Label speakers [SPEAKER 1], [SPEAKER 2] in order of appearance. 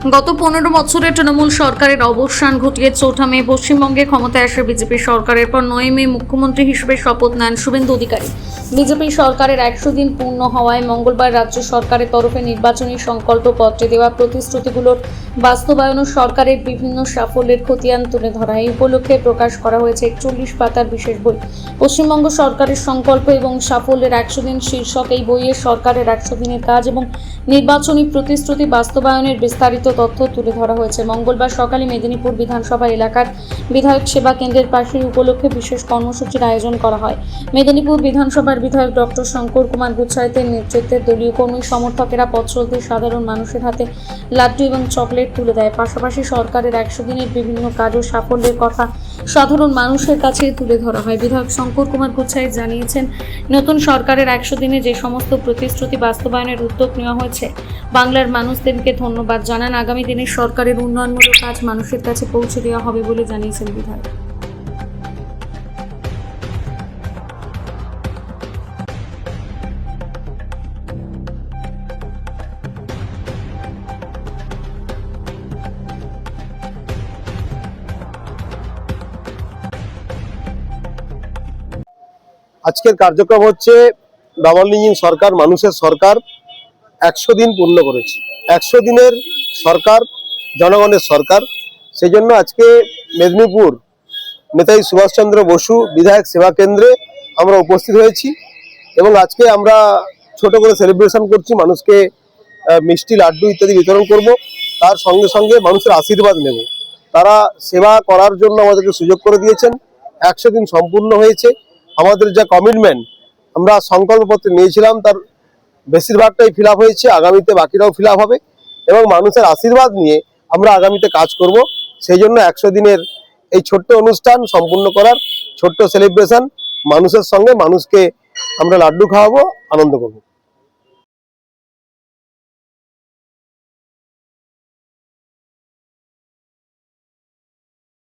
[SPEAKER 1] গত 15 বছরের তৃণমূল সরকারের অবসান ঘটিয়ে 4 মে পশ্চিমবঙ্গে ক্ষমতায় আসে বিজেপি সরকারের পর 9 মে মুখ্যমন্ত্রী হিসেবে শপথ নেন শুভেন্দু অধিকারী। বিজেপি সরকারের 100 দিন পূর্ণ হওয়ায় মঙ্গলবার রাজ্য সরকারের তরফে নির্বাচনী সংকল্পপত্রে দেওয়া প্রতিশ্রুতিগুলোর বাস্তবায়ন ও সরকারের বিভিন্ন সাফল্যের খতিয়ান তুলে ধরা। এই উপলক্ষে প্রকাশ করা হয়েছে 41 পাতার বিশেষ বই পশ্চিমবঙ্গ সরকারের সংকল্প এবং সাফল্যের 100 দিন শীর্ষক এই বইয়ে সরকারের 100 দিনের কাজ এবং নির্বাচনী প্রতিশ্রুতি বাস্তবায়নের বিস্তারিত তথ্য তুলে ধরা হয়েছে। মঙ্গলবার সকালে মেদিনীপুর বিধানসভা এলাকার বিধায়ক সেবা কেন্দ্রের পাশে উপলক্ষে বিশেষ কর্মসূচির আয়োজন করা হয়। মেদিনীপুর বিধানসভার বিধায়ক ডক্টর শঙ্কর কুমার গুচ্ছাইতের নেতৃত্বে দলীয় কর্মী সমর্থকেরা পথ চলতে সাধারণ মানুষের হাতে লাড্ডু এবং চকলেট তুলে দেয়। পাশাপাশি সরকারের 100 দিনের বিভিন্ন কাজ ও সাফল্যের কথা সাধারণ মানুষের কাছে তুলে ধরা হয়। বিধায়ক শঙ্কর কুমার গুচ্ছাইত জানিয়েছেন, নতুন সরকারের 100 দিনে যে সমস্ত প্রতিশ্রুতি বাস্তবায়নের উদ্যোগ নেওয়া হয়েছে, বাংলার মানুষদেরকে ধন্যবাদ জানান। আগামী দিনে সরকারের উন্নয়নমূলক কাজ মানুষের কাছে পৌঁছে দেওয়া হবে বলে জানিয়েছেন বিধায়ক।
[SPEAKER 2] আজকের কার্যক্রম হচ্ছে ডাবল ইঞ্জিন সরকার, মানুষের সরকার 100 দিন পূর্ণ করেছে। 100 দিনের সরকার, জনগণের সরকার। সেই জন্য আজকে মেদিনীপুর নেতাজি সুভাষচন্দ্র বসু বিধায়ক সেবা কেন্দ্রে আমরা উপস্থিত হয়েছি এবং আজকে আমরা ছোট করে সেলিব্রেশন করছি। মানুষকে মিষ্টি, লাড্ডু ইত্যাদি বিতরণ করব। তার সঙ্গে সঙ্গে মানুষের আশীর্বাদ নেব। তারা সেবা করার জন্য আমাদেরকে সুযোগ করে দিয়েছেন। 100 দিন সম্পূর্ণ হয়েছে। আমাদের যা কমিটমেন্ট আমরা সংকল্পপত্রে নিয়েছিলাম তার বেশিরভাগটাই ফিল আপ হয়েছে। আগামীতে বাকিটাও ফিল আপ হবে এবং মানুষের আশীর্বাদ নিয়ে আমরা আগামীতে কাজ করব। সেই জন্য 100 দিনের এই ছোট্ট অনুষ্ঠান সম্পূর্ণ করার ছোট্ট সেলিব্রেশন, মানুষের সঙ্গে মানুষকে আমরা লাড্ডু খাওয়াবো, আনন্দ করবো।